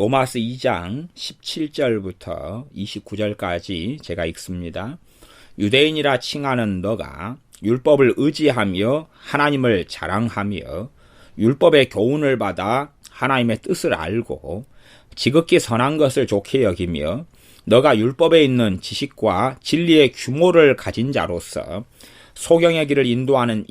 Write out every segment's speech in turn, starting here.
로마서 2장 17절부터 29절까지 제가 읽습니다. 유대인이라 칭하는 너가 율법을 의지하며 하나님을 자랑하며 율법의 교훈을 받아 하나님의 뜻을 알고 지극히 선한 것을 좋게 여기며 너가 율법에 있는 지식과 진리의 규모를 가진 자로서 소경의 길을 인도하는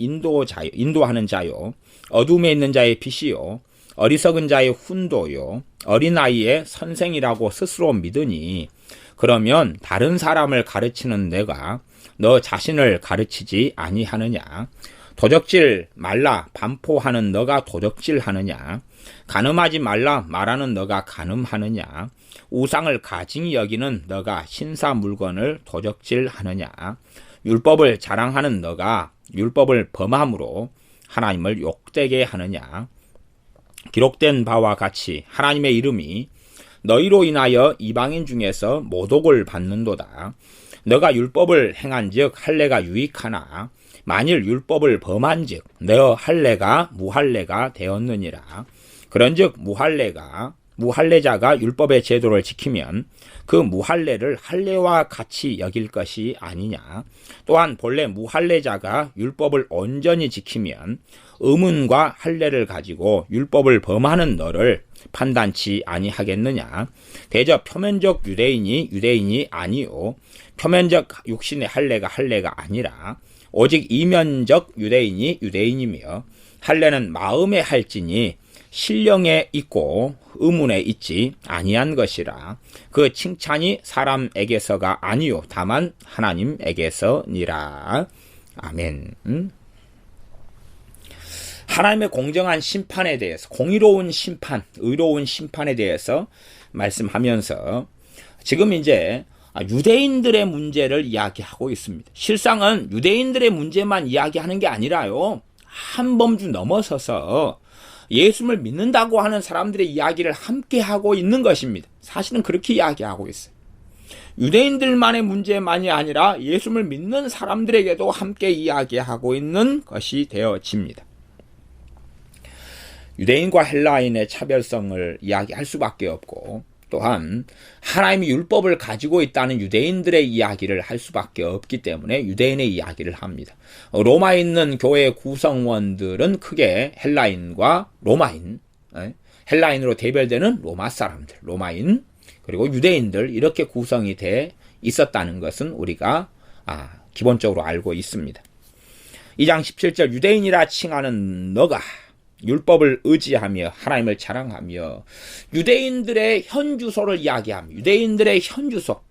자요 어둠에 있는 자의 빛이요 어리석은 자의 훈도요 어린아이의 선생이라고 스스로 믿으니 그러면 다른 사람을 가르치는 내가 너 자신을 가르치지 아니하느냐? 도적질 말라 반포하는 너가 도적질하느냐? 간음하지 말라 말하는 너가 간음하느냐? 우상을 가증히 여기는 너가 신사 물건을 도적질하느냐? 율법을 자랑하는 너가 율법을 범함으로 하나님을 욕되게 하느냐? 기록된 바와 같이 하나님의 이름이 너희로 인하여 이방인 중에서 모독을 받는도다. 너가 율법을 행한즉 할례가 유익하나 만일 율법을 범한즉 너 할례가 무할례가 되었느니라. 그런즉 무할례자가 율법의 제도를 지키면 그 무할례를 할례와 같이 여길 것이 아니냐. 또한 본래 무할례자가 율법을 온전히 지키면 의문과 할례를 가지고 율법을 범하는 너를 판단치 아니하겠느냐. 대저 표면적 유대인이 아니요 표면적 육신의 할례가 아니라 오직 이면적 유대인이며 할례는 마음에 할지니 신령에 있고 의문에 있지 아니한 것이라. 그 칭찬이 사람에게서가 아니요 다만 하나님에게서니라. 아멘. 하나님의 공정한 심판에 대해서, 공의로운 심판, 의로운 심판에 대해서 말씀하면서 지금 이제 유대인들의 문제를 이야기하고 있습니다. 실상은 유대인들의 문제만 이야기하는 게 아니라요, 한 범주 넘어서서 예수를 믿는다고 하는 사람들의 이야기를 함께 하고 있는 것입니다. 사실은 그렇게 이야기하고 있어요. 유대인들만의 문제만이 아니라 예수를 믿는 사람들에게도 함께 이야기하고 있는 것이 되어집니다. 유대인과 헬라인의 차별성을 이야기할 수밖에 없고, 또한 하나님이 율법을 가지고 있다는 유대인들의 이야기를 할 수밖에 없기 때문에 유대인의 이야기를 합니다. 로마에 있는 교회 구성원들은 크게 헬라인과 로마인, 헬라인으로 대별되는 로마 사람들, 로마인, 그리고 유대인들, 이렇게 구성이 돼 있었다는 것은 우리가 기본적으로 알고 있습니다. 2장 17절 유대인이라 칭하는 너가 율법을 의지하며 하나님을 자랑하며, 유대인들의 현주소를 이야기하며, 유대인들의 현주소,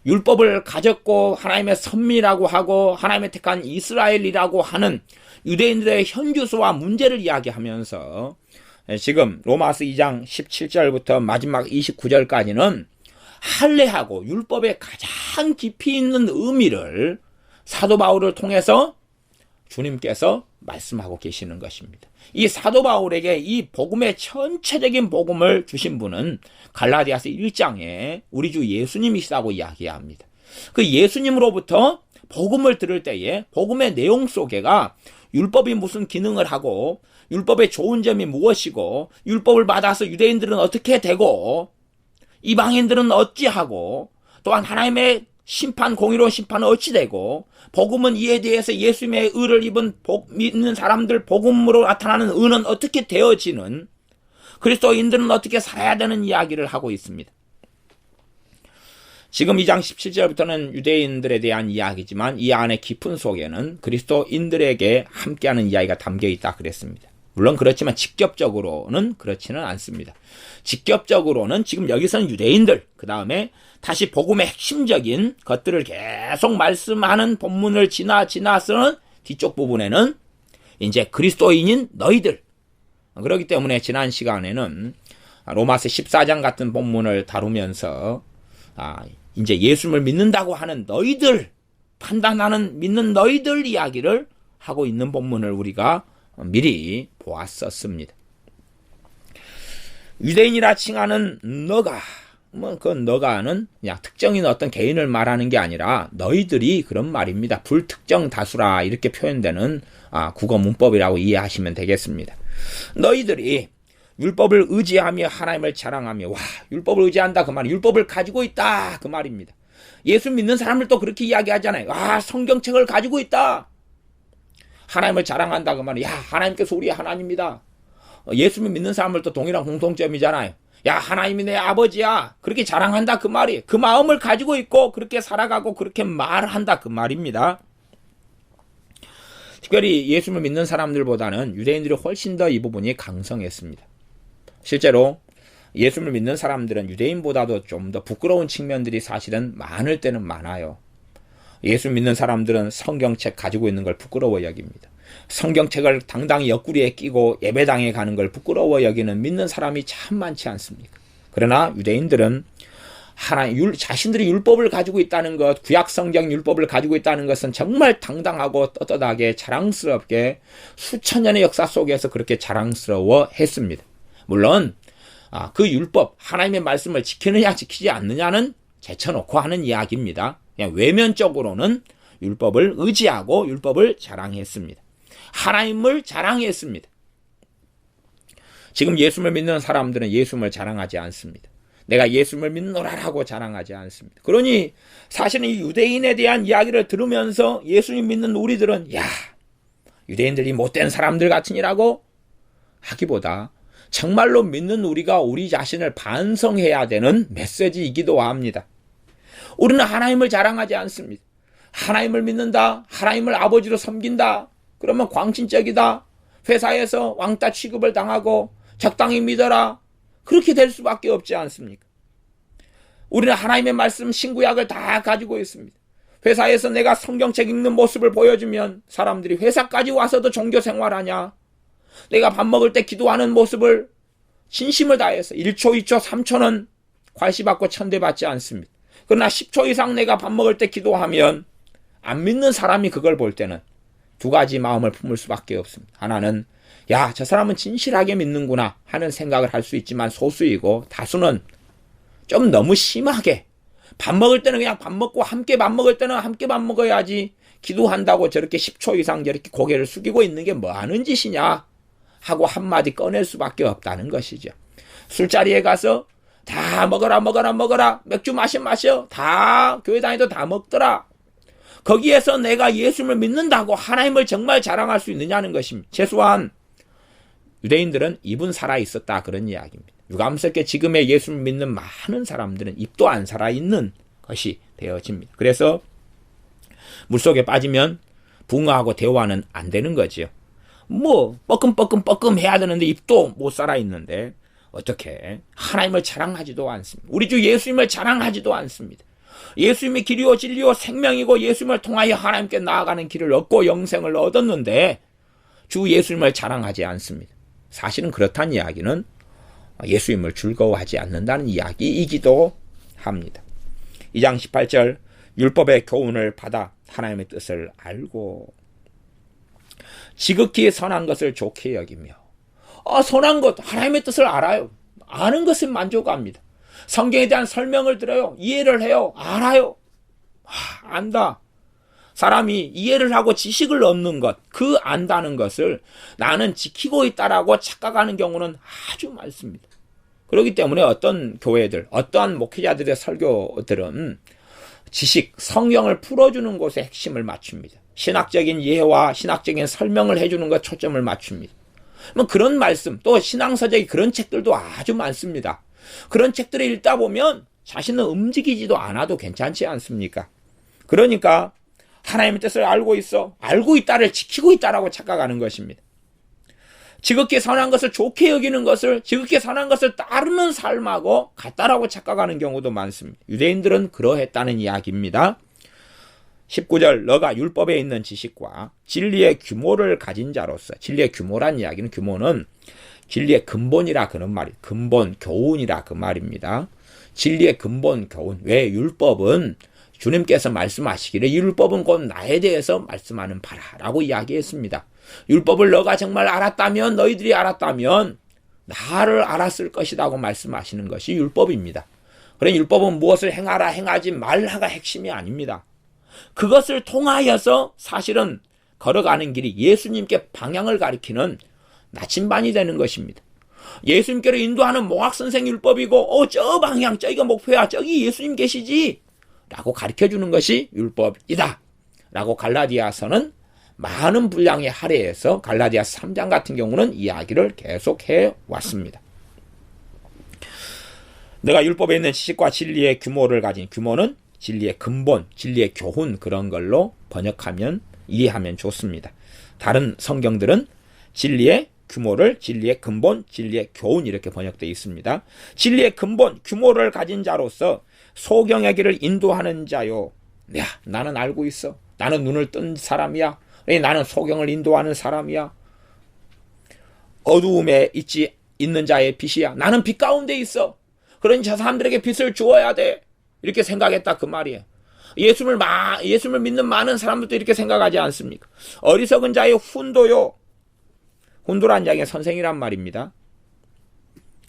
율법을 가졌고 하나님의 선민이라고 하고 하나님의 택한 이스라엘이라고 하는 유대인들의 현주소와 문제를 이야기하면서 지금 로마서 2장 17절부터 마지막 29절까지는 할례하고 율법의 가장 깊이 있는 의미를 사도 바울을 통해서 주님께서 말씀하고 계시는 것입니다. 이 사도 바울에게 이 복음의 전체적인 복음을 주신 분은 갈라디아서 1장에 우리 주 예수님이시라고 이야기합니다. 그 예수님으로부터 복음을 들을 때에 복음의 내용 속에가 율법이 무슨 기능을 하고 율법의 좋은 점이 무엇이고 율법을 받아서 유대인들은 어떻게 되고 이방인들은 어찌하고 또한 하나님의 심판, 공의로운 심판은 어찌 되고 복음은 이에 대해서 예수님의 의를 입은 믿는 사람들 복음으로 나타나는 의는 어떻게 되어지는, 그리스도인들은 어떻게 살아야 되는 이야기를 하고 있습니다. 지금 2장 17절부터는 유대인들에 대한 이야기지만 이 안에 깊은 속에는 그리스도인들에게 함께하는 이야기가 담겨 있다 그랬습니다. 물론 그렇지만 직접적으로는 그렇지는 않습니다. 직접적으로는 지금 여기서는 유대인들, 그 다음에 다시 복음의 핵심적인 것들을 계속 말씀하는 본문을 지나서는 뒤쪽 부분에는 이제 그리스도인인 너희들. 그렇기 때문에 지난 시간에는 로마서 14장 같은 본문을 다루면서 이제 예수를 믿는다고 하는 너희들, 판단하는 믿는 너희들 이야기를 하고 있는 본문을 우리가 미리 보았었습니다. 유대인이라 칭하는 너가, 그 너가는 그냥 특정인 어떤 개인을 말하는 게 아니라 너희들이 그런 말입니다. 불특정 다수라 이렇게 표현되는 국어 문법이라고 이해하시면 되겠습니다. 너희들이 율법을 의지하며 하나님을 자랑하며, 와, 율법을 의지한다 그 말이 율법을 가지고 있다 그 말입니다. 예수 믿는 사람들도 그렇게 이야기하잖아요. 아, 성경책을 가지고 있다. 하나님을 자랑한다 그 말이, 야, 하나님께서 우리의 하나님이다. 예수 믿는 사람들도 동일한 공통점이잖아요. 야, 하나님이 내 아버지야. 그렇게 자랑한다 그 말이, 그 마음을 가지고 있고 그렇게 살아가고 그렇게 말한다 그 말입니다. 특별히 예수를 믿는 사람들보다는 유대인들이 훨씬 더 이 부분이 강성했습니다. 실제로 예수를 믿는 사람들은 유대인보다도 좀 더 부끄러운 측면들이 사실은 많을 때는 많아요. 예수 믿는 사람들은 성경책 가지고 있는 걸 부끄러워 여깁니다. 성경책을 당당히 옆구리에 끼고 예배당에 가는 걸 부끄러워 여기는 믿는 사람이 참 많지 않습니까? 그러나 유대인들은 자신들이 율법을 가지고 있다는 것, 구약성경 율법을 가지고 있다는 것은 정말 당당하고 떳떳하게 자랑스럽게 수천 년의 역사 속에서 그렇게 자랑스러워 했습니다. 물론 그 율법, 하나님의 말씀을 지키느냐 지키지 않느냐는 제쳐놓고 하는 이야기입니다. 그냥 외면적으로는 율법을 의지하고 율법을 자랑했습니다. 하나님을 자랑했습니다. 지금 예수를 믿는 사람들은 예수를 자랑하지 않습니다. 내가 예수를 믿노라라고 자랑하지 않습니다. 그러니 사실은 이 유대인에 대한 이야기를 들으면서 예수님 믿는 우리들은, 야, 유대인들이 못된 사람들 같으니라고 하기보다 정말로 믿는 우리가 우리 자신을 반성해야 되는 메시지이기도 합니다. 우리는 하나님을 자랑하지 않습니다. 하나님을 믿는다, 하나님을 아버지로 섬긴다, 그러면 광신적이다, 회사에서 왕따 취급을 당하고 적당히 믿어라, 그렇게 될 수밖에 없지 않습니까? 우리는 하나님의 말씀 신구약을 다 가지고 있습니다. 회사에서 내가 성경책 읽는 모습을 보여주면 사람들이 회사까지 와서도 종교 생활하냐, 내가 밥 먹을 때 기도하는 모습을 진심을 다해서 1초, 2초, 3초는 괄시받고 천대받지 않습니다. 그러나 10초 이상 내가 밥 먹을 때 기도하면 안 믿는 사람이 그걸 볼 때는 두 가지 마음을 품을 수밖에 없습니다. 하나는, 야, 저 사람은 진실하게 믿는구나 하는 생각을 할 수 있지만 소수이고, 다수는 좀 너무 심하게 밥 먹을 때는 그냥 밥 먹고 함께 밥 먹을 때는 함께 밥 먹어야지, 기도한다고 저렇게 10초 이상 저렇게 고개를 숙이고 있는 게 뭐 하는 짓이냐 하고 한마디 꺼낼 수밖에 없다는 것이죠. 술자리에 가서 다 먹어라, 맥주 마셔, 다 교회 다니도 다 먹더라. 거기에서 내가 예수를 믿는다고 하나님을 정말 자랑할 수 있느냐는 것입니다. 최소한 유대인들은 입은 살아있었다 그런 이야기입니다. 유감스럽게 지금의 예수를 믿는 많은 사람들은 입도 안 살아있는 것이 되어집니다. 그래서 물속에 빠지면 붕어하고 대화는 안 되는 거지요. 뭐 뻐끔뻐끔 해야 되는데 입도 못 살아있는데 어떻게 하나님을 자랑하지도 않습니다. 우리 주 예수님을 자랑하지도 않습니다. 예수님이 길이요 진리요 생명이고 예수님을 통하여 하나님께 나아가는 길을 얻고 영생을 얻었는데 주 예수님을 자랑하지 않습니다. 사실은 그렇다는 이야기는 예수님을 즐거워하지 않는다는 이야기이기도 합니다. 2장 18절, 율법의 교훈을 받아 하나님의 뜻을 알고 지극히 선한 것을 좋게 여기며, 선한 것, 하나님의 뜻을 알아요. 아는 것에 만족합니다. 성경에 대한 설명을 들어요. 이해를 해요. 알아요. 안다. 사람이 이해를 하고 지식을 얻는 것, 그 안다는 것을 나는 지키고 있다라고 착각하는 경우는 아주 많습니다. 그렇기 때문에 어떤 교회들, 어떠한 목회자들의 설교들은 지식, 성경을 풀어주는 곳에 핵심을 맞춥니다. 신학적인 이해와 신학적인 설명을 해주는 것 초점을 맞춥니다. 그런 말씀, 또 신앙서적인 그런 책들도 아주 많습니다. 그런 책들을 읽다 보면 자신은 움직이지도 않아도 괜찮지 않습니까? 그러니까 하나님의 뜻을 알고 있다를 지키고 있다라고 착각하는 것입니다. 지극히 선한 것을 좋게 여기는 것을, 지극히 선한 것을 따르는 삶하고 같다라고 착각하는 경우도 많습니다. 유대인들은 그러했다는 이야기입니다. 19절, 너가 율법에 있는 지식과 진리의 규모를 가진 자로서, 진리의 규모란 이야기는, 규모는 진리의 근본이라 그런 말이, 근본, 교훈이라 그 말입니다. 진리의 근본, 교훈. 왜? 율법은 주님께서 말씀하시기를 율법은 곧 나에 대해서 말씀하는 바라라고 이야기했습니다. 율법을 너가 정말 알았다면, 너희들이 알았다면 나를 알았을 것이라고 말씀하시는 것이 율법입니다. 그러니 율법은 무엇을 행하라 행하지 말라가 핵심이 아닙니다. 그것을 통하여서 사실은 걸어가는 길이 예수님께 방향을 가리키는 나침반이 되는 것입니다. 예수님께로 인도하는 몽학선생 율법이고 저 방향 저기가 목표야. 저기 예수님 계시지 라고 가르쳐주는 것이 율법이다 라고 갈라디아서는 많은 분량의 할애해서 갈라디아서 3장 같은 경우는 이야기를 계속해 왔습니다. 내가 율법에 있는 지식과 진리의 규모를 가진, 규모는 진리의 근본, 진리의 교훈, 그런 걸로 번역하면 이해하면 좋습니다. 다른 성경들은 진리의 규모를 진리의 근본, 진리의 교훈 이렇게 번역되어 있습니다. 진리의 근본, 규모를 가진 자로서 소경의 길을 인도하는 자요. 야, 나는 알고 있어. 나는 눈을 뜬 사람이야. 나는 소경을 인도하는 사람이야. 어두움에 있는 자의 빛이야. 나는 빛 가운데 있어. 그러니 저 사람들에게 빛을 주어야 돼. 이렇게 생각했다 그 말이에요. 예수를 믿는 많은 사람들도 이렇게 생각하지 않습니까? 어리석은 자의 훈도요. 훈도란 이야기는 선생이란 말입니다.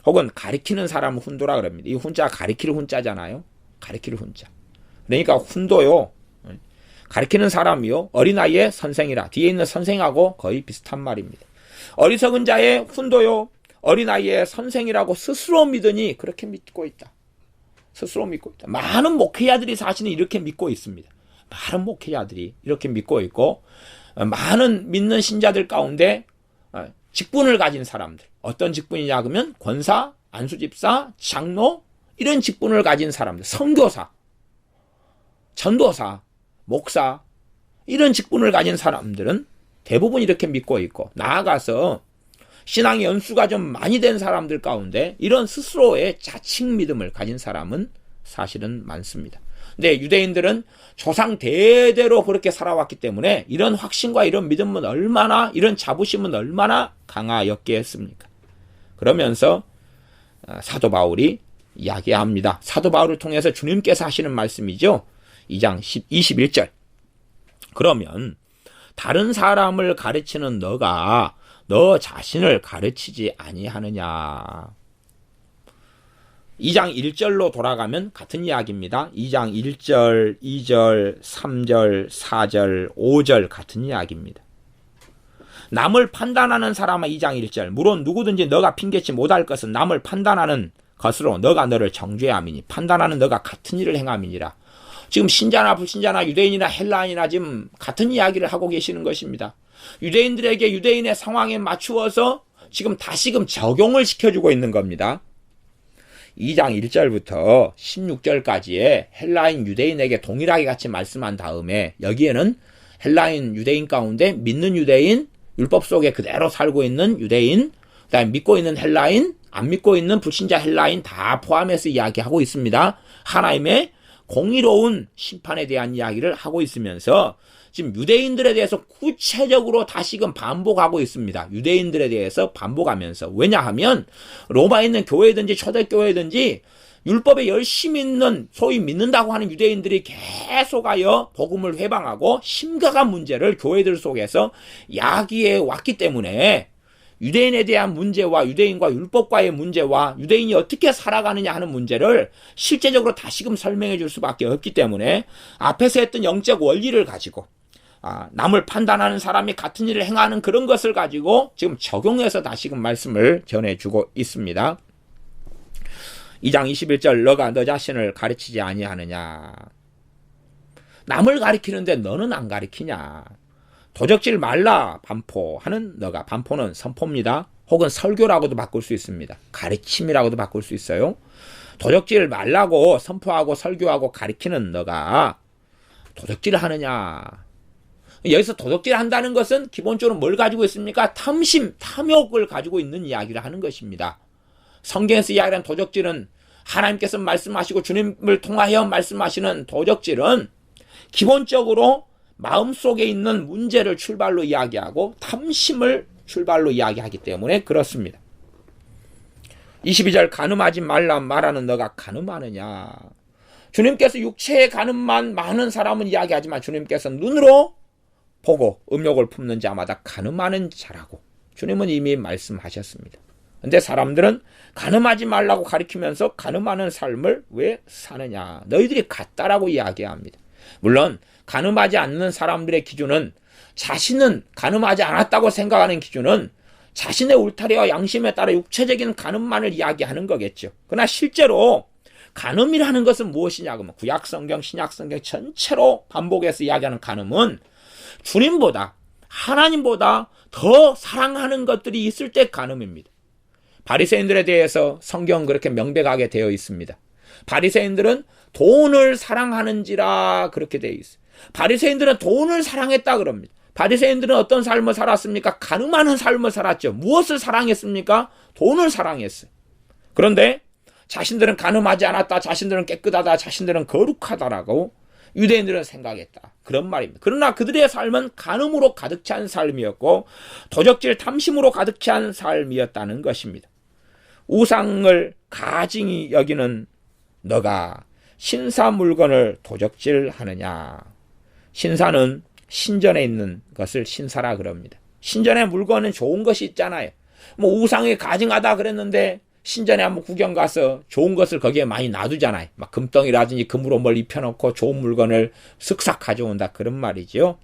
혹은 가리키는 사람을 훈도라 그럽니다. 이 훈자가 가리키는 훈자잖아요. 가리키는 훈자. 그러니까 훈도요. 가리키는 사람이요. 어린아이의 선생이라. 뒤에 있는 선생하고 거의 비슷한 말입니다. 어리석은 자의 훈도요. 어린아이의 선생이라고 스스로 믿으니 그렇게 믿고 있다. 스스로 믿고 있다. 많은 목회자들이 사실은 이렇게 믿고 있습니다. 많은 목회자들이 이렇게 믿고 있고, 많은 믿는 신자들 가운데 직분을 가진 사람들. 어떤 직분이냐 그러면 권사, 안수집사, 장로 이런 직분을 가진 사람들. 선교사, 전도사, 목사 이런 직분을 가진 사람들은 대부분 이렇게 믿고 있고, 나아가서 신앙의 연수가 좀 많이 된 사람들 가운데 이런 스스로의 자칭 믿음을 가진 사람은 사실은 많습니다. 근데 유대인들은 조상 대대로 그렇게 살아왔기 때문에 이런 확신과 이런 믿음은 얼마나, 이런 자부심은 얼마나 강하였겠습니까? 그러면서 사도 바울이 이야기합니다. 사도 바울을 통해서 주님께서 하시는 말씀이죠. 2장 21절. 그러면 다른 사람을 가르치는 너가 너 자신을 가르치지 아니하느냐. 2장 1절로 돌아가면 같은 이야기입니다. 2장 1절, 2절, 3절, 4절, 5절 같은 이야기입니다. 남을 판단하는 사람은 2장 1절. 물론 누구든지 너가 핑계치 못할 것은 남을 판단하는 것으로 너가 너를 정죄함이니 판단하는 너가 같은 일을 행함이니라. 지금 신자나 불신자나 유대인이나 헬라인이나 지금 같은 이야기를 하고 계시는 것입니다. 유대인들에게 유대인의 상황에 맞추어서 지금 다시금 적용을 시켜주고 있는 겁니다. 2장 1절부터 16절까지의 헬라인 유대인에게 동일하게 같이 말씀한 다음에 여기에는 헬라인 유대인 가운데 믿는 유대인, 율법 속에 그대로 살고 있는 유대인, 그다음에 믿고 있는 헬라인, 안 믿고 있는 불신자 헬라인 다 포함해서 이야기하고 있습니다. 하나님의 공의로운 심판에 대한 이야기를 하고 있으면서 지금 유대인들에 대해서 구체적으로 다시금 반복하고 있습니다. 유대인들에 대해서 반복하면서. 왜냐하면 로마에 있는 교회든지 초대교회든지 율법에 열심히 있는 소위 믿는다고 하는 유대인들이 계속하여 복음을 회방하고 심각한 문제를 교회들 속에서 야기해 왔기 때문에 유대인에 대한 문제와 유대인과 율법과의 문제와 유대인이 어떻게 살아가느냐 하는 문제를 실제적으로 다시금 설명해 줄 수밖에 없기 때문에 앞에서 했던 영적 원리를 가지고 남을 판단하는 사람이 같은 일을 행하는 그런 것을 가지고 지금 적용해서 다시금 말씀을 전해주고 있습니다. 2장 21절 너가 너 자신을 가르치지 아니하느냐. 남을 가르치는데 너는 안 가르치냐. 도적질 말라 반포하는 너가. 반포는 선포입니다. 혹은 설교라고도 바꿀 수 있습니다. 가르침이라고도 바꿀 수 있어요. 도적질 말라고 선포하고 설교하고 가르치는 너가 도적질을 하느냐. 여기서 도적질 한다는 것은 기본적으로 뭘 가지고 있습니까? 탐심, 탐욕을 가지고 있는 이야기를 하는 것입니다. 성경에서 이야기하는 도적질은 하나님께서 말씀하시고 주님을 통하여 말씀하시는 도적질은 기본적으로 마음속에 있는 문제를 출발로 이야기하고 탐심을 출발로 이야기하기 때문에 그렇습니다. 22절 간음하지 말라 말하는 너가 간음하느냐. 주님께서 육체의 간음만 많은 사람은 이야기하지만 주님께서 눈으로 보고 음욕을 품는 자마다 간음하는 자라고 주님은 이미 말씀하셨습니다. 근데 사람들은 간음하지 말라고 가르치면서 간음하는 삶을 왜 사느냐. 너희들이 같다라고 이야기합니다. 물론 간음하지 않는 사람들의 기준은 자신은 간음하지 않았다고 생각하는 기준은 자신의 울타리와 양심에 따라 육체적인 간음만을 이야기하는 거겠죠. 그러나 실제로 간음이라는 것은 무엇이냐 그러면 구약성경, 신약성경 전체로 반복해서 이야기하는 간음은 주님보다 하나님보다 더 사랑하는 것들이 있을 때 간음입니다. 바리새인들에 대해서 성경은 그렇게 명백하게 되어 있습니다. 바리새인들은 돈을 사랑하는지라 그렇게 되어 있어요. 바리새인들은 돈을 사랑했다 그럽니다. 바리새인들은 어떤 삶을 살았습니까? 간음하는 삶을 살았죠. 무엇을 사랑했습니까? 돈을 사랑했어요. 그런데 자신들은 간음하지 않았다, 자신들은 깨끗하다, 자신들은 거룩하다라고 유대인들은 생각했다. 그런 말입니다. 그러나 그들의 삶은 간음으로 가득 찬 삶이었고 도적질 탐심으로 가득 찬 삶이었다는 것입니다. 우상을 가증히 여기는 너가 신사 물건을 도적질하느냐. 신사는 신전에 있는 것을 신사라 그럽니다. 신전에 물건은 좋은 것이 있잖아요. 뭐 우상이 가증하다 그랬는데 신전에 한번 구경 가서 좋은 것을 거기에 많이 놔두잖아요. 막 금덩이라든지 금으로 뭘 입혀놓고 좋은 물건을 쓱싹 가져온다 그런 말이죠.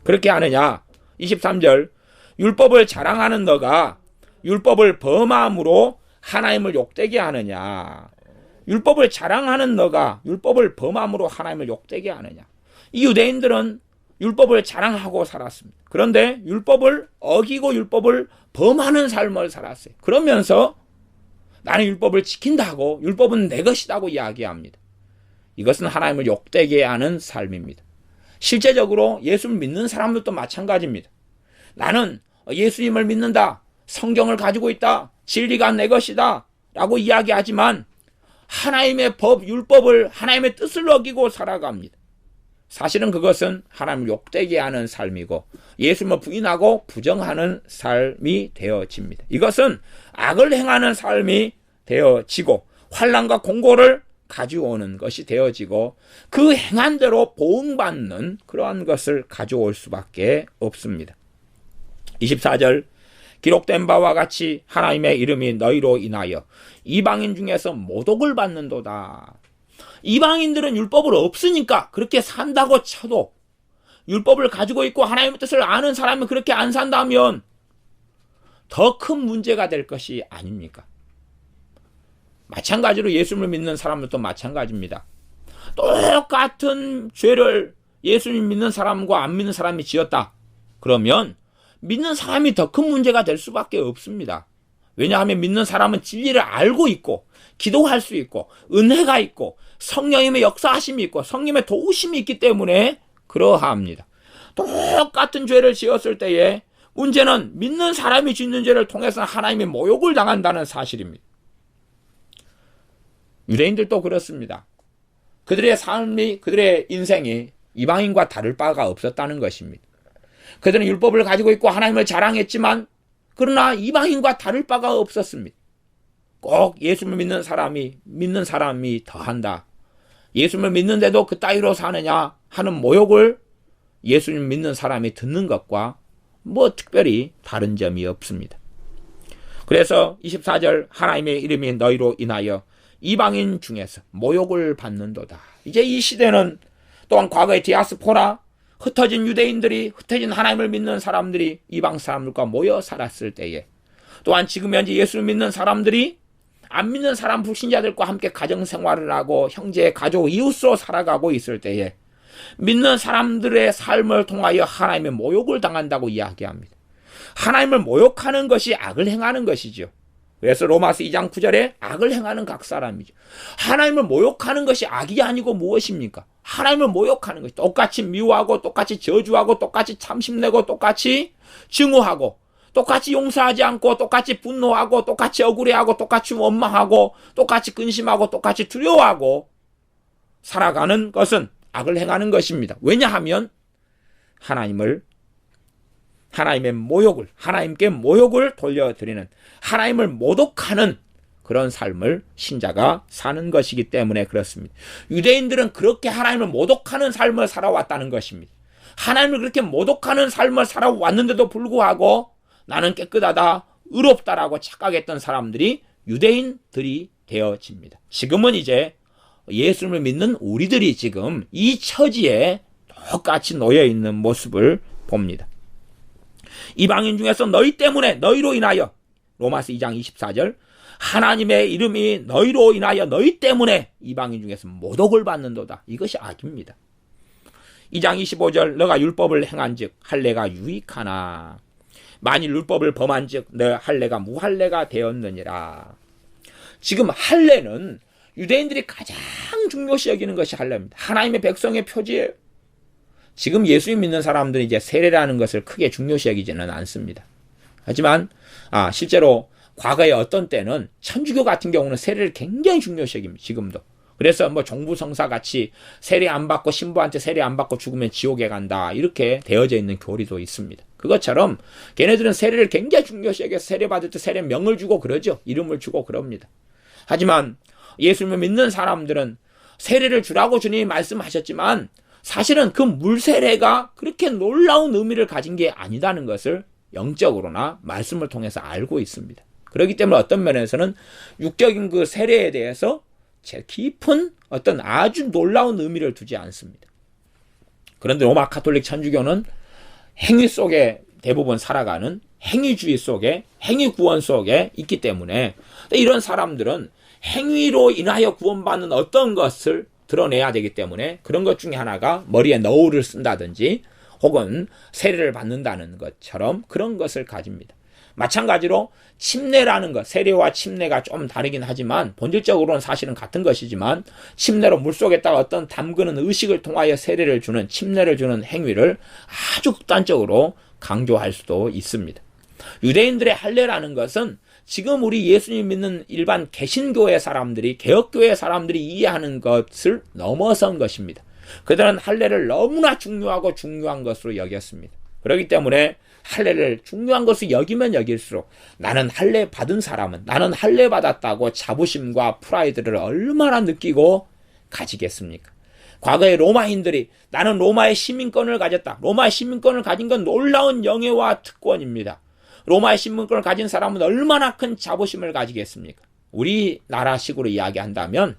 그렇게 하느냐. 23절 율법을 자랑하는 너가 율법을 범함으로 하나님을 욕되게 하느냐. 율법을 자랑하는 너가 율법을 범함으로 하나님을 욕되게 하느냐. 이 유대인들은 율법을 자랑하고 살았습니다. 그런데 율법을 어기고 율법을 범하는 삶을 살았어요. 그러면서 나는 율법을 지킨다고 율법은 내 것이라고 이야기합니다. 이것은 하나님을 욕되게 하는 삶입니다. 실제적으로 예수를 믿는 사람들도 마찬가지입니다. 나는 예수님을 믿는다. 성경을 가지고 있다. 진리가 내 것이다. 라고 이야기하지만 하나님의 법, 율법을 하나님의 뜻을 어기고 살아갑니다. 사실은 그것은 하나님을 욕되게 하는 삶이고 예수님을 부인하고 부정하는 삶이 되어집니다. 이것은 악을 행하는 삶이 되어지고 환난과 공고를 가져오는 것이 되어지고 그 행한 대로 보응받는 그러한 것을 가져올 수밖에 없습니다. 24절 기록된 바와 같이 하나님의 이름이 너희로 인하여 이방인 중에서 모독을 받는도다. 이방인들은 율법을 없으니까 그렇게 산다고 쳐도 율법을 가지고 있고 하나님의 뜻을 아는 사람이 그렇게 안 산다면 더 큰 문제가 될 것이 아닙니까? 마찬가지로 예수님을 믿는 사람들도 마찬가지입니다. 똑같은 죄를 예수님 믿는 사람과 안 믿는 사람이 지었다. 그러면 믿는 사람이 더 큰 문제가 될 수밖에 없습니다. 왜냐하면 믿는 사람은 진리를 알고 있고 기도할 수 있고 은혜가 있고 성령님의 역사하심이 있고 성령님의 도우심이 있기 때문에 그러합니다. 똑같은 죄를 지었을 때에 문제는 믿는 사람이 짓는 죄를 통해서 하나님의 모욕을 당한다는 사실입니다. 유대인들도 그렇습니다. 그들의 삶이 그들의 인생이 이방인과 다를 바가 없었다는 것입니다. 그들은 율법을 가지고 있고 하나님을 자랑했지만 그러나 이방인과 다를 바가 없었습니다. 꼭 예수를 믿는 사람이 더한다. 예수를 믿는데도 그 따위로 사느냐 하는 모욕을 예수님 믿는 사람이 듣는 것과 뭐 특별히 다른 점이 없습니다. 그래서 24절 하나님의 이름이 너희로 인하여 이방인 중에서 모욕을 받는도다. 이제 이 시대는 또한 과거의 디아스포라 흩어진 유대인들이 흩어진 하나님을 믿는 사람들이 이방 사람들과 모여 살았을 때에 또한 지금 현재 예수를 믿는 사람들이 안 믿는 사람 불신자들과 함께 가정생활을 하고 형제, 가족, 이웃으로 살아가고 있을 때에 믿는 사람들의 삶을 통하여 하나님의 모욕을 당한다고 이야기합니다. 하나님을 모욕하는 것이 악을 행하는 것이죠. 그래서 로마서 2장 9절에 악을 행하는 각 사람이죠. 하나님을 모욕하는 것이 악이 아니고 무엇입니까? 하나님을 모욕하는 것이 똑같이 미워하고 똑같이 저주하고 똑같이 참심내고 똑같이 증오하고 똑같이 용서하지 않고 똑같이 분노하고 똑같이 억울해하고 똑같이 원망하고 똑같이 근심하고 똑같이 두려워하고 살아가는 것은 악을 행하는 것입니다. 왜냐하면 하나님의 모욕을 하나님께 모욕을 돌려드리는 하나님을 모독하는 그런 삶을 신자가 사는 것이기 때문에 그렇습니다. 유대인들은 그렇게 하나님을 모독하는 삶을 살아왔다는 것입니다. 하나님을 그렇게 모독하는 삶을 살아왔는데도 불구하고 나는 깨끗하다, 의롭다라고 착각했던 사람들이 유대인들이 되어집니다. 지금은 이제 예수님을 믿는 우리들이 지금 이 처지에 똑같이 놓여 있는 모습을 봅니다. 이방인 중에서 너희 때문에 너희로 인하여 로마서 2장 24절 하나님의 이름이 너희로 인하여 너희 때문에 이방인 중에서 모독을 받는도다. 이것이 악입니다. 2장 25절 너가 율법을 행한즉 할례가 유익하나 만일 율법을 범한즉 너 할례가 무할례가 되었느니라. 지금 할례는 유대인들이 가장 중요시 여기는 것이 할례입니다. 하나님의 백성의 표지예요. 지금 예수 믿는 사람들이 이제 세례라는 것을 크게 중요시 여기지는 않습니다. 하지만 실제로 과거에 어떤 때는 천주교 같은 경우는 세례를 굉장히 중요시 여깁니다. 지금도. 그래서 뭐 종부성사 같이 세례 안 받고 신부한테 세례 안 받고 죽으면 지옥에 간다 이렇게 되어져 있는 교리도 있습니다. 그것처럼 걔네들은 세례를 굉장히 중요시 여겨서 세례 받을 때 세례명을 주고 그러죠. 이름을 주고 그럽니다. 하지만 예수님을 믿는 사람들은 세례를 주라고 주님이 말씀하셨지만 사실은 그 물세례가 그렇게 놀라운 의미를 가진 게 아니다는 것을 영적으로나 말씀을 통해서 알고 있습니다. 그렇기 때문에 어떤 면에서는 육적인 그 세례에 대해서 제일 깊은 어떤 아주 놀라운 의미를 두지 않습니다. 그런데 로마 가톨릭 천주교는 행위 속에 대부분 살아가는 행위주의 속에 행위 구원 속에 있기 때문에 이런 사람들은 행위로 인하여 구원받는 어떤 것을 드러내야 되기 때문에 그런 것 중에 하나가 머리에 너울을 쓴다든지 혹은 세례를 받는다는 것처럼 그런 것을 가집니다. 마찬가지로 침례라는 것, 세례와 침례가 좀 다르긴 하지만 본질적으로는 사실은 같은 것이지만 침례로 물속에다가 어떤 담그는 의식을 통하여 세례를 주는 침례를 주는 행위를 아주 극단적으로 강조할 수도 있습니다. 유대인들의 할례라는 것은 지금 우리 예수님 믿는 일반 개신교회 사람들이 개혁교회 사람들이 이해하는 것을 넘어선 것입니다. 그들은 할례를 너무나 중요하고 중요한 것으로 여겼습니다. 그렇기 때문에 할례를 중요한 것을 여기면 여길수록 나는 할례 받은 사람은 나는 할례 받았다고 자부심과 프라이드를 얼마나 느끼고 가지겠습니까? 과거의 로마인들이 나는 로마의 시민권을 가졌다. 로마의 시민권을 가진 건 놀라운 영예와 특권입니다. 로마의 시민권을 가진 사람은 얼마나 큰 자부심을 가지겠습니까? 우리나라식으로 이야기한다면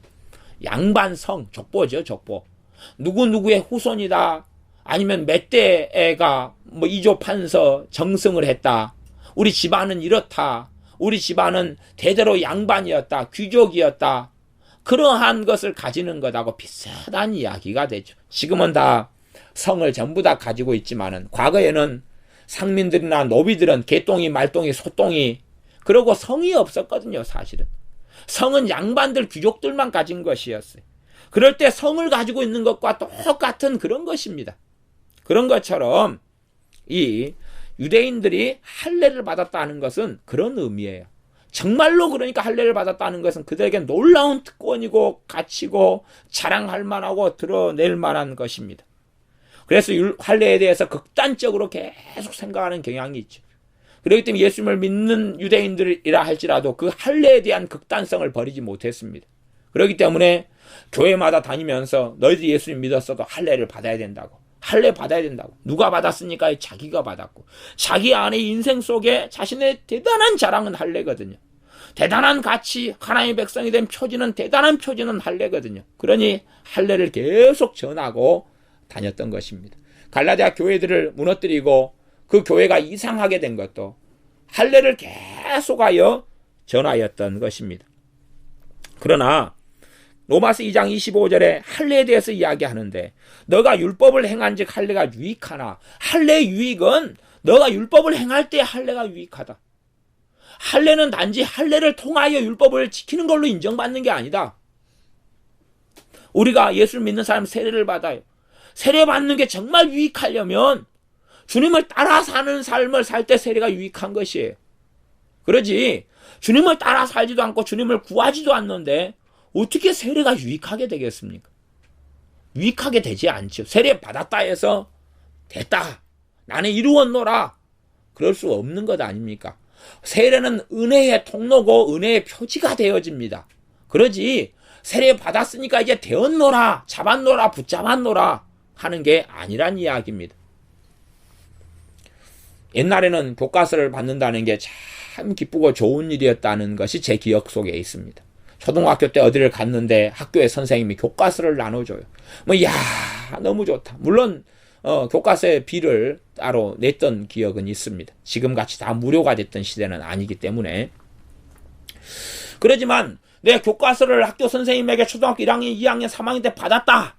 양반성, 족보죠, 족보. 누구누구의 후손이다. 아니면 몇 대가 뭐 이조 판서 정승을 했다. 우리 집안은 이렇다. 우리 집안은 대대로 양반이었다. 귀족이었다. 그러한 것을 가지는 것하고 비슷한 이야기가 되죠. 지금은 다 성을 전부 다 가지고 있지만은 과거에는 상민들이나 노비들은 개똥이, 말똥이, 소똥이 그러고 성이 없었거든요. 사실은. 성은 양반들, 귀족들만 가진 것이었어요. 그럴 때 성을 가지고 있는 것과 똑같은 그런 것입니다. 그런 것처럼 이 유대인들이 할례를 받았다는 것은 그런 의미예요. 정말로 그러니까 할례를 받았다는 것은 그들에게 놀라운 특권이고 가치고 자랑할 만하고 드러낼 만한 것입니다. 그래서 할례에 대해서 극단적으로 계속 생각하는 경향이 있죠. 그렇기 때문에 예수님을 믿는 유대인들이라 할지라도 그 할례에 대한 극단성을 버리지 못했습니다. 그렇기 때문에 교회마다 다니면서 너희들이 예수님 믿었어도 할례를 받아야 된다고. 할례 받아야 된다고. 누가 받았으니까 자기가 받았고 자기 안의 인생 속에 자신의 대단한 자랑은 할례거든요. 대단한 가치, 하나님의 백성이 된 표지는 대단한 표지는 할례거든요. 그러니 할례를 계속 전하고 다녔던 것입니다. 갈라디아 교회들을 무너뜨리고 그 교회가 이상하게 된 것도 할례를 계속하여 전하였던 것입니다. 그러나 로마서 2장 25절에 할례에 대해서 이야기하는데 너가 율법을 행한즉 할례가 유익하나 할례의 유익은 너가 율법을 행할 때 할례가 유익하다. 할례는 단지 할례를 통하여 율법을 지키는 걸로 인정받는 게 아니다. 우리가 예수를 믿는 사람 세례를 받아요. 세례 받는 게 정말 유익하려면 주님을 따라 사는 삶을 살 때 세례가 유익한 것이에요. 그러지 주님을 따라 살지도 않고 주님을 구하지도 않는데 어떻게 세례가 유익하게 되겠습니까? 유익하게 되지 않죠. 세례 받았다 해서 됐다. 나는 이루었노라. 그럴 수 없는 것 아닙니까? 세례는 은혜의 통로고 은혜의 표지가 되어집니다. 그러지 세례 받았으니까 이제 되었노라, 잡았노라, 붙잡았노라 하는 게 아니란 이야기입니다. 옛날에는 교과서를 받는다는 게 참 기쁘고 좋은 일이었다는 것이 제 기억 속에 있습니다. 초등학교 때 어디를 갔는데 학교의 선생님이 교과서를 나눠줘요. 야 너무 좋다. 물론 교과서의 비를 따로 냈던 기억은 있습니다. 지금같이 다 무료가 됐던 시대는 아니기 때문에. 그러지만 내 교과서를 학교 선생님에게 초등학교 1학년, 2학년, 3학년 때 받았다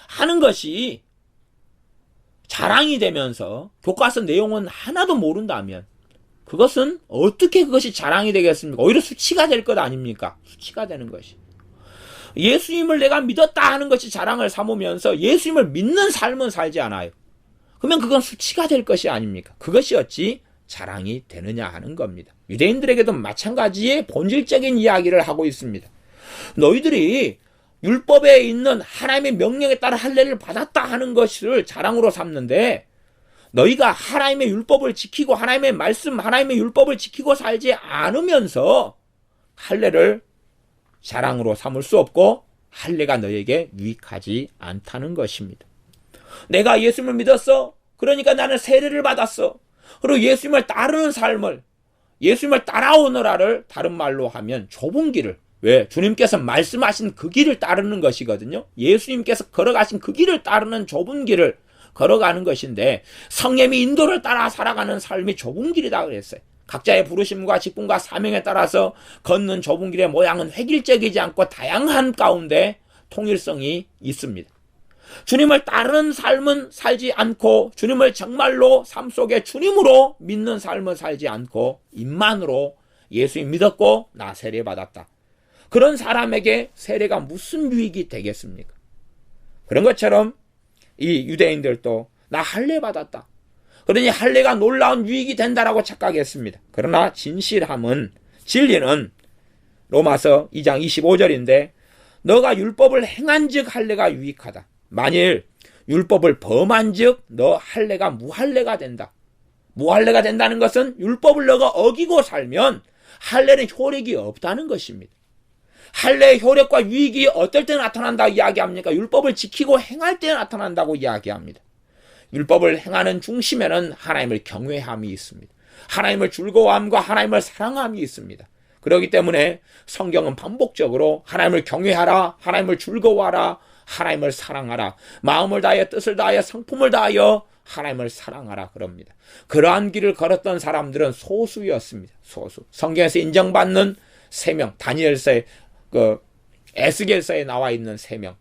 하는 것이 자랑이 되면서 교과서 내용은 하나도 모른다면 그것은 어떻게 그것이 자랑이 되겠습니까? 오히려 수치가 될 것 아닙니까? 수치가 되는 것이. 예수님을 내가 믿었다 하는 것이 자랑을 삼으면서 예수님을 믿는 삶은 살지 않아요. 그러면 그건 수치가 될 것이 아닙니까? 그것이 어찌 자랑이 되느냐 하는 겁니다. 유대인들에게도 마찬가지의 본질적인 이야기를 하고 있습니다. 너희들이 율법에 있는 하나님의 명령에 따라 할례를 받았다 하는 것을 자랑으로 삼는데 너희가 하나님의 율법을 지키고 하나님의 말씀, 하나님의 율법을 지키고 살지 않으면서 할례를 자랑으로 삼을 수 없고 할례가 너에게 유익하지 않다는 것입니다. 내가 예수님을 믿었어. 그러니까 나는 세례를 받았어. 그리고 예수님을 따르는 삶을, 예수님을 따라오너라를 다른 말로 하면 좁은 길을, 왜? 주님께서 말씀하신 그 길을 따르는 것이거든요. 예수님께서 걸어가신 그 길을 따르는 좁은 길을 걸어가는 것인데 성령의 인도를 따라 살아가는 삶이 좁은 길이다 그랬어요. 각자의 부르심과 직분과 사명에 따라서 걷는 좁은 길의 모양은 획일적이지 않고 다양한 가운데 통일성이 있습니다. 주님을 따르는 삶은 살지 않고 주님을 정말로 삶 속에 주님으로 믿는 삶을 살지 않고 입만으로 예수님 믿었고 나 세례 받았다. 그런 사람에게 세례가 무슨 유익이 되겠습니까? 그런 것처럼 이 유대인들도 나 할례 받았다. 그러니 할례가 놀라운 유익이 된다라고 착각했습니다. 그러나 진실함은, 진리는 로마서 2장 25절인데 너가 율법을 행한즉 할례가 유익하다. 만일 율법을 범한즉 너 할례가 무할례가 된다. 무할례가 된다는 것은 율법을 너가 어기고 살면 할례는 효력이 없다는 것입니다. 할례의 효력과 유익이 어떨 때 나타난다고 이야기합니까? 율법을 지키고 행할 때 나타난다고 이야기합니다. 율법을 행하는 중심에는 하나님을 경외함이 있습니다. 하나님을 즐거워함과 하나님을 사랑함이 있습니다. 그렇기 때문에 성경은 반복적으로 하나님을 경외하라, 하나님을 즐거워하라, 하나님을 사랑하라, 마음을 다하여 뜻을 다하여 성품을 다하여 하나님을 사랑하라 그럽니다. 그러한 길을 걸었던 사람들은 소수였습니다. 소수. 성경에서 인정받는 3명, 다니엘서에 에스겔서에 나와 있는 3명,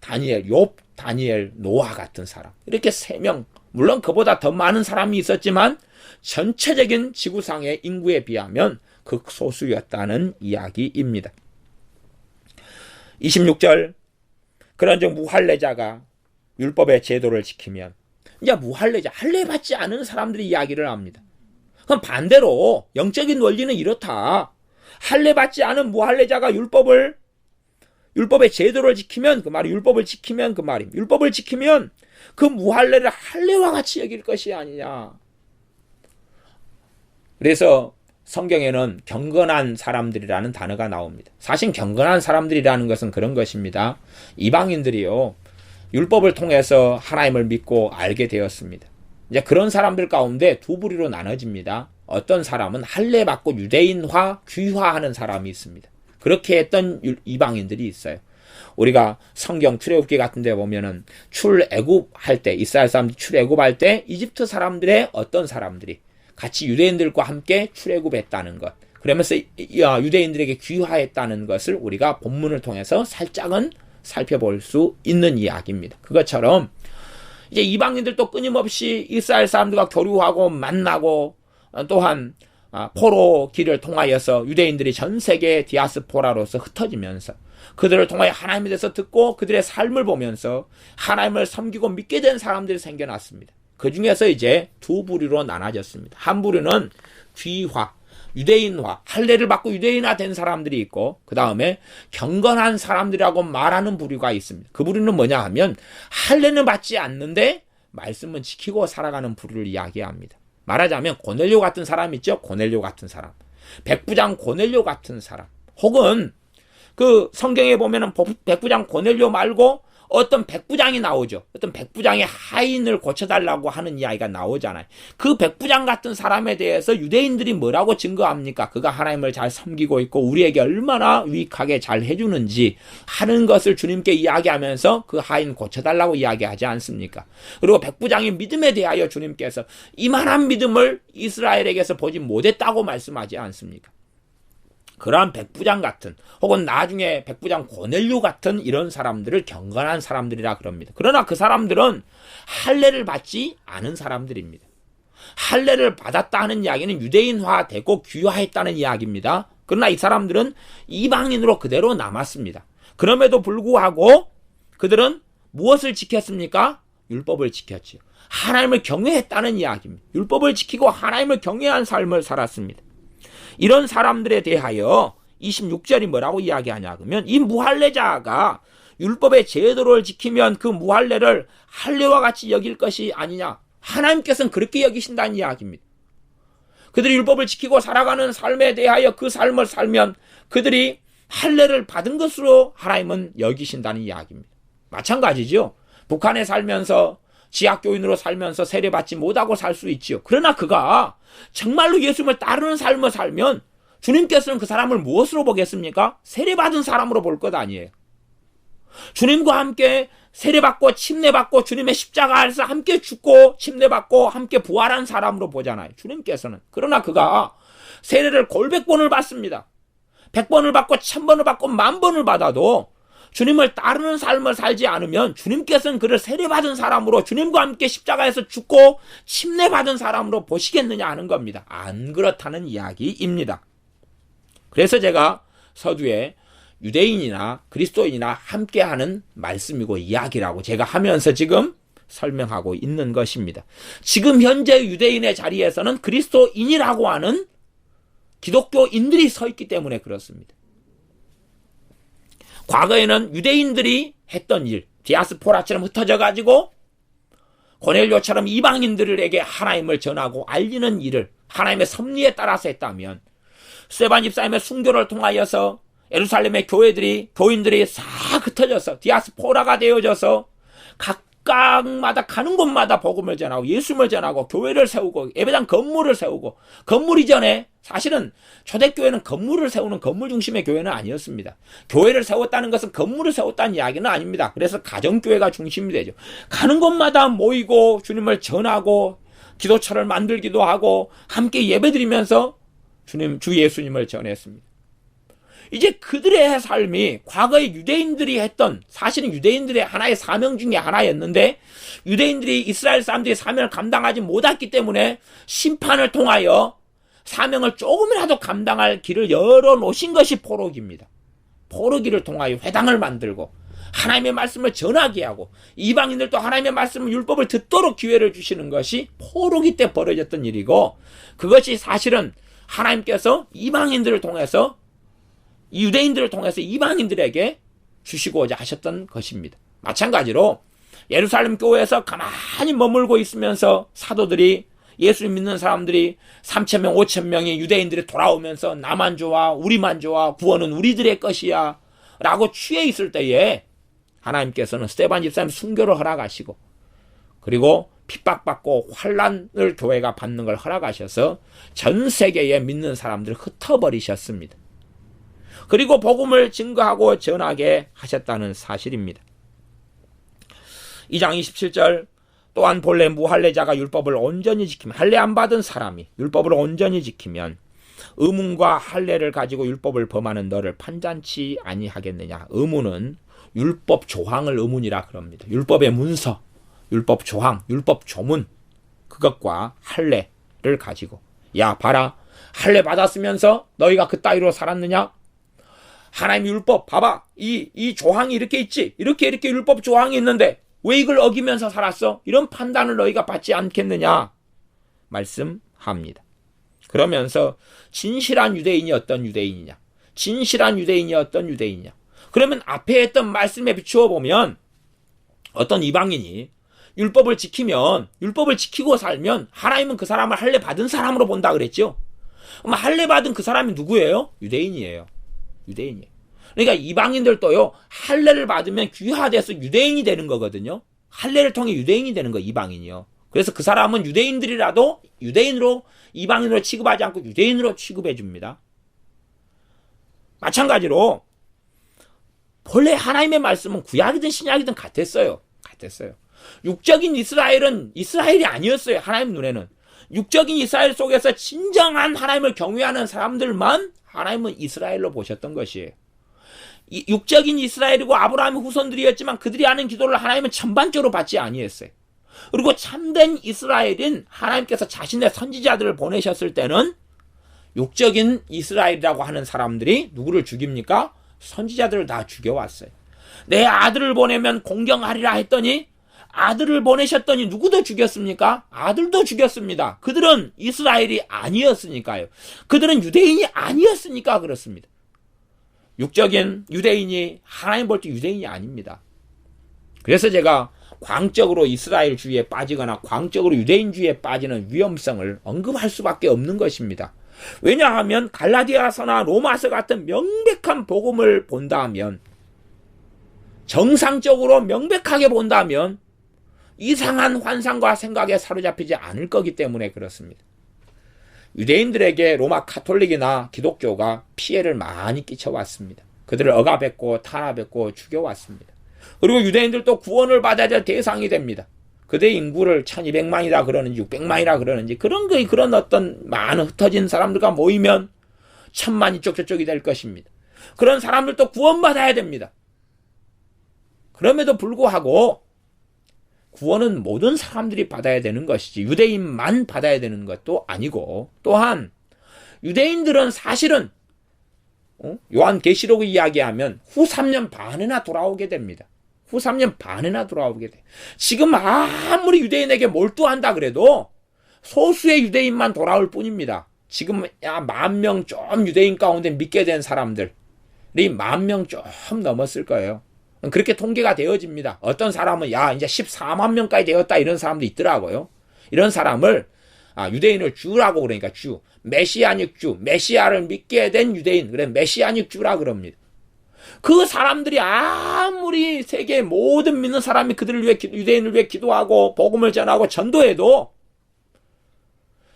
다니엘, 욥, 다니엘, 노아 같은 사람, 이렇게 3명, 물론 그보다 더 많은 사람이 있었지만 전체적인 지구상의 인구에 비하면 극소수였다는 이야기입니다. 26절, 그런즉 무할례자가 율법의 제도를 지키면, 이제 무할례자, 할례 받지 않은 사람들이 이야기를 합니다. 그럼 반대로 영적인 원리는 이렇다. 할례 받지 않은 무할례자가 율법의 제도를 지키면 그 말이 율법을 지키면 그 말입니다. 율법을 지키면 그 무할례를 할례와 같이 여길 것이 아니냐. 그래서 성경에는 경건한 사람들이라는 단어가 나옵니다. 사실 경건한 사람들이라는 것은 그런 것입니다. 이방인들이요, 율법을 통해서 하나님을 믿고 알게 되었습니다. 이제 그런 사람들 가운데 두 부류로 나눠집니다. 어떤 사람은 할례 받고 유대인화, 귀화하는 사람이 있습니다. 그렇게 했던 이방인들이 있어요. 우리가 성경 출애굽기 같은 데 보면은 출애굽할 때, 이스라엘 사람들이 출애굽할 때 이집트 사람들의 어떤 사람들이 같이 유대인들과 함께 출애굽했다는 것, 그러면서 유대인들에게 귀화했다는 것을 우리가 본문을 통해서 살짝은 살펴볼 수 있는 이야기입니다. 그것처럼 이제 이방인들도 끊임없이 이스라엘 사람들과 교류하고 만나고, 또한 포로 길을 통하여서 유대인들이 전 세계 디아스포라로서 흩어지면서 그들을 통하여 하나님에 대해서 듣고 그들의 삶을 보면서 하나님을 섬기고 믿게 된 사람들이 생겨났습니다. 그 중에서 이제 두 부류로 나눠졌습니다. 한 부류는 귀화, 유대인화, 할례를 받고 유대인화 된 사람들이 있고, 그 다음에 경건한 사람들이라고 말하는 부류가 있습니다. 그 부류는 뭐냐 하면 할례는 받지 않는데 말씀은 지키고 살아가는 부류를 이야기합니다. 말하자면 고넬료 같은 사람 있죠? 고넬료 같은 사람, 백부장 고넬료 같은 사람, 혹은 그 성경에 보면은 백부장 고넬료 말고 어떤 백부장이 나오죠. 어떤 백부장의 하인을 고쳐달라고 하는 이야기가 나오잖아요. 그 백부장 같은 사람에 대해서 유대인들이 뭐라고 증거합니까? 그가 하나님을 잘 섬기고 있고 우리에게 얼마나 유익하게 잘 해주는지 하는 것을 주님께 이야기하면서 그 하인 고쳐달라고 이야기하지 않습니까? 그리고 백부장의 믿음에 대하여 주님께서 이만한 믿음을 이스라엘에게서 보지 못했다고 말씀하지 않습니까? 그러한 백부장 같은 혹은 나중에 백부장 고넬료 같은 이런 사람들을 경건한 사람들이라 그럽니다. 그러나 그 사람들은 할례를 받지 않은 사람들입니다. 할례를 받았다 하는 이야기는 유대인화되고 귀화했다는 이야기입니다. 그러나 이 사람들은 이방인으로 그대로 남았습니다. 그럼에도 불구하고 그들은 무엇을 지켰습니까? 율법을 지켰지요. 하나님을 경외했다는 이야기입니다. 율법을 지키고 하나님을 경외한 삶을 살았습니다. 이런 사람들에 대하여 26절이 뭐라고 이야기하냐 그러면 이 무할례자가 율법의 제도를 지키면 그 무할례를 할례와 같이 여길 것이 아니냐. 하나님께서는 그렇게 여기신다는 이야기입니다. 그들이 율법을 지키고 살아가는 삶에 대하여 그 삶을 살면 그들이 할례를 받은 것으로 하나님은 여기신다는 이야기입니다. 마찬가지죠. 북한에 살면서 지하교인으로 살면서 세례받지 못하고 살 수 있지요. 그러나 그가 정말로 예수님을 따르는 삶을 살면 주님께서는 그 사람을 무엇으로 보겠습니까? 세례받은 사람으로 볼 것 아니에요. 주님과 함께 세례받고 침례받고 주님의 십자가에서 함께 죽고 침례받고 함께 부활한 사람으로 보잖아요. 주님께서는. 그러나 그가 세례를 골백번을 받습니다. 100번을 받고 1000번을 받고 10,000번을 받아도 주님을 따르는 삶을 살지 않으면 주님께서는 그를 세례받은 사람으로 주님과 함께 십자가에서 죽고 침례받은 사람으로 보시겠느냐 하는 겁니다. 안 그렇다는 이야기입니다. 그래서 제가 서두에 유대인이나 그리스도인이나 함께하는 말씀이고 이야기라고 제가 하면서 지금 설명하고 있는 것입니다. 지금 현재 유대인의 자리에서는 그리스도인이라고 하는 기독교인들이 서 있기 때문에 그렇습니다. 과거에는 유대인들이 했던 일, 디아스포라처럼 흩어져 가지고 고넬료처럼 이방인들에게 하나님을 전하고 알리는 일을 하나님의 섭리에 따라서 했다면 스데반 집사님의 순교를 통하여서 예루살렘의 교인들이 싹 흩어져서 디아스포라가 되어져서 각각마다 가는 곳마다 복음을 전하고 예수님을 전하고 교회를 세우고 예배당 건물을 세우고 건물 이전에 사실은 초대교회는 건물을 세우는 건물 중심의 교회는 아니었습니다. 교회를 세웠다는 것은 건물을 세웠다는 이야기는 아닙니다. 그래서 가정교회가 중심이 되죠. 가는 곳마다 모이고 주님을 전하고 기도처를 만들기도 하고 함께 예배드리면서 주 예수님을 전했습니다. 이제 그들의 삶이 과거에 유대인들이 했던 사실은 유대인들의 하나의 사명 중에 하나였는데 유대인들이 이스라엘 사람들이 사명을 감당하지 못했기 때문에 심판을 통하여 사명을 조금이라도 감당할 길을 열어놓으신 것이 포로기입니다. 포로기를 통하여 회당을 만들고 하나님의 말씀을 전하게 하고 이방인들도 하나님의 말씀을 율법을 듣도록 기회를 주시는 것이 포로기 때 벌어졌던 일이고 그것이 사실은 하나님께서 이방인들을 통해서 유대인들을 통해서 이방인들에게 주시고자 하셨던 것입니다. 마찬가지로 예루살렘 교회에서 가만히 머물고 있으면서 사도들이 예수 믿는 사람들이 3,000명, 5,000명의 유대인들이 돌아오면서 나만 좋아, 우리만 좋아, 구원은 우리들의 것이야 라고 취해 있을 때에 하나님께서는 스데반 집사님 순교를 허락하시고 그리고 핍박받고 환난을 교회가 받는 걸 허락하셔서 전 세계에 믿는 사람들을 흩어버리셨습니다. 그리고 복음을 증거하고 전하게 하셨다는 사실입니다. 2장 27절 또한 본래 무할례자가 율법을 온전히 지키면 할례 안 받은 사람이 율법을 온전히 지키면 의문과 할례를 가지고 율법을 범하는 너를 판단치 아니하겠느냐. 의문은 율법 조항을 의문이라 그럽니다. 율법의 문서, 율법 조항, 율법 조문 그것과 할례를 가지고 야 봐라 할례 받았으면서 너희가 그따위로 살았느냐. 하나님 율법 봐봐 이 조항이 이렇게 있지 이렇게 율법 조항이 있는데 왜 이걸 어기면서 살았어? 이런 판단을 너희가 받지 않겠느냐 말씀합니다. 그러면서 진실한 유대인이 어떤 유대인이냐 진실한 유대인이 어떤 유대인이냐 그러면 앞에 했던 말씀에 비추어 보면 어떤 이방인이 율법을 지키면 율법을 지키고 살면 하나님은 그 사람을 할례 받은 사람으로 본다 그랬죠. 그럼 할례 받은 그 사람이 누구예요? 유대인이에요. 유대인이에요. 그러니까 이방인들도요, 할례를 받으면 귀화돼서 유대인이 되는 거거든요. 할례를 통해 유대인이 되는 거, 이방인이요. 그래서 그 사람은 유대인들이라도 유대인으로, 이방인으로 취급하지 않고 유대인으로 취급해 줍니다. 마찬가지로 본래 하나님의 말씀은 구약이든 신약이든 같았어요. 육적인 이스라엘은 이스라엘이 아니었어요. 하나님 눈에는. 육적인 이스라엘 속에서 진정한 하나님을 경외하는 사람들만 하나님은 이스라엘로 보셨던 것이에요. 육적인 이스라엘이고 아브라함의 후손들이었지만 그들이 하는 기도를 하나님은 전반적으로 받지 아니했어요. 그리고 참된 이스라엘인 하나님께서 자신의 선지자들을 보내셨을 때는 육적인 이스라엘이라고 하는 사람들이 누구를 죽입니까? 선지자들을 다 죽여왔어요. 내 아들을 보내면 공경하리라 했더니 아들을 보내셨더니 누구도 죽였습니까? 아들도 죽였습니다. 그들은 이스라엘이 아니었으니까요. 그들은 유대인이 아니었으니까 그렇습니다. 육적인 유대인이 하나님 볼 때 유대인이 아닙니다. 그래서 제가 광적으로 이스라엘주의에 빠지거나 광적으로 유대인주의에 빠지는 위험성을 언급할 수밖에 없는 것입니다. 왜냐하면 갈라디아서나 로마서 같은 명백한 복음을 본다면, 정상적으로 명백하게 본다면 이상한 환상과 생각에 사로잡히지 않을 거기 때문에 그렇습니다. 유대인들에게 로마 카톨릭이나 기독교가 피해를 많이 끼쳐왔습니다. 그들을 억압했고 탄압했고 죽여왔습니다. 그리고 유대인들도 구원을 받아야 될 대상이 됩니다. 그들의 인구를 1200만이라 그러는지 600만이라 그러는지 그런 어떤 많은 흩어진 사람들과 모이면 1000만 이쪽 저쪽이 될 것입니다. 그런 사람들도 구원받아야 됩니다. 그럼에도 불구하고 구원은 모든 사람들이 받아야 되는 것이지 유대인만 받아야 되는 것도 아니고, 또한 유대인들은 사실은 요한계시록을 이야기하면 후 3년 반에나 돌아오게 됩니다. 후 3년 반에나 돌아오게 돼. 지금 아무리 유대인에게 몰두한다 그래도 소수의 유대인만 돌아올 뿐입니다. 지금 10,000명 좀 유대인 가운데 믿게 된 사람들이 10,000명 좀 넘었을 거예요. 그렇게 통계가 되어집니다. 어떤 사람은 이제 14만 명까지 되었다 이런 사람도 있더라고요. 이런 사람을 유대인을 주라고 그러니까 주, 메시아닉 주, 메시아를 믿게 된 유대인, 그래 메시아닉 주라 그럽니다. 그 사람들이 아무리 세계 모든 믿는 사람이 그들을 위해 유대인을 위해 기도하고 복음을 전하고 전도해도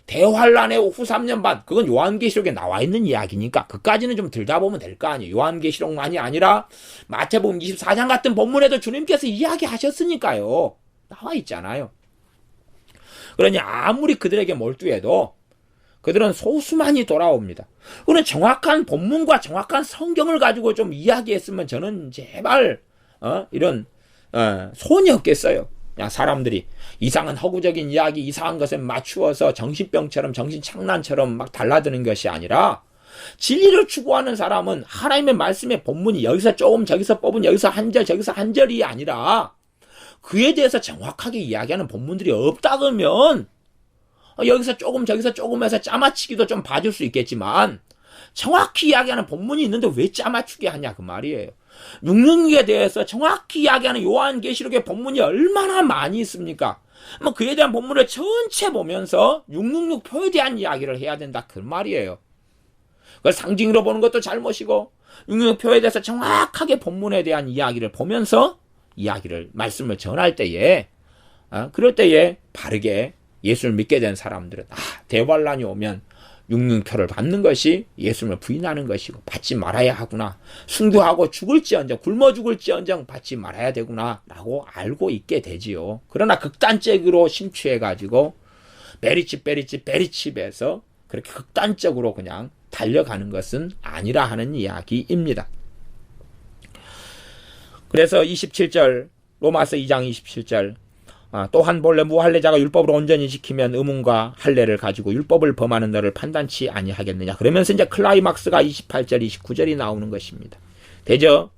대환란의 후 3년 반, 그건 요한계시록에 나와 있는 이야기니까 그까지는 좀 들다 보면 될 거 아니에요. 요한계시록만이 아니라 마태복음 24장 같은 본문에도 주님께서 이야기하셨으니까요. 나와 있잖아요. 그러니 아무리 그들에게 몰두해도 그들은 소수만이 돌아옵니다. 그런 정확한 본문과 정확한 성경을 가지고 좀 이야기했으면 저는 제발 이런 소원이 없겠어요. 그냥 사람들이 이상한 허구적인 이야기, 이상한 것에 맞추어서 정신병처럼 정신착란처럼 막 달라드는 것이 아니라, 진리를 추구하는 사람은 하나님의 말씀의 본문이 여기서 조금 저기서 뽑은 여기서 한 절 저기서 한 절이 아니라 그에 대해서 정확하게 이야기하는 본문들이 없다 그러면 여기서 조금 저기서 조금 해서 짜맞추기도 좀 봐줄 수 있겠지만 정확히 이야기하는 본문이 있는데 왜 짜맞추게 하냐 그 말이에요. 육능력에 대해서 정확히 이야기하는 요한계시록의 본문이 얼마나 많이 있습니까? 그에 대한 본문을 전체 보면서 육능력표에 대한 이야기를 해야 된다 그 말이에요. 그걸 상징으로 보는 것도 잘못이고, 육능력표에 대해서 정확하게 본문에 대한 이야기를 보면서 말씀을 전할 때에 그럴 때에 바르게 예수를 믿게 된 사람들은 대환란이 오면 육륜표를 받는 것이 예수님을 부인하는 것이고 받지 말아야 하구나. 순교하고 죽을지언정, 굶어 죽을지언정 받지 말아야 되구나 라고 알고 있게 되지요. 그러나 극단적으로 심취해가지고 베리칩에서 그렇게 극단적으로 그냥 달려가는 것은 아니라 하는 이야기입니다. 그래서 27절, 로마서 2장 27절, 또한 본래 무할례자가 율법으로 온전히 지키면 의문과 할례를 가지고 율법을 범하는 너를 판단치 아니하겠느냐. 그러면서 이제 클라이막스가 28절 29절이 나오는 것입니다. 대저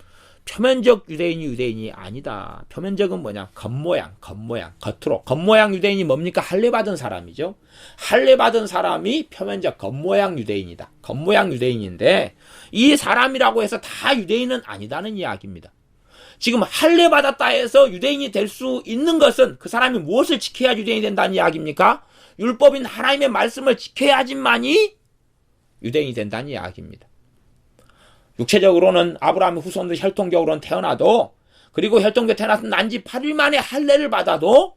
표면적 유대인이 아니다. 표면적은 뭐냐? 겉모양, 겉으로. 겉모양 유대인이 뭡니까? 할례받은 사람이죠. 할례받은 사람이 표면적 겉모양 유대인이다. 겉모양 유대인인데 이 사람이라고 해서 다 유대인은 아니다는 이야기입니다. 지금 할례 받았다 해서 유대인이 될 수 있는 것은 그 사람이 무엇을 지켜야 유대인이 된다는 이야기입니까? 율법인 하나님의 말씀을 지켜야지만이 유대인이 된다는 이야기입니다. 육체적으로는 아브라함의 후손들 혈통적으로는 태어나도, 그리고 혈통적으로 태어나서 난지 8일 만에 할례를 받아도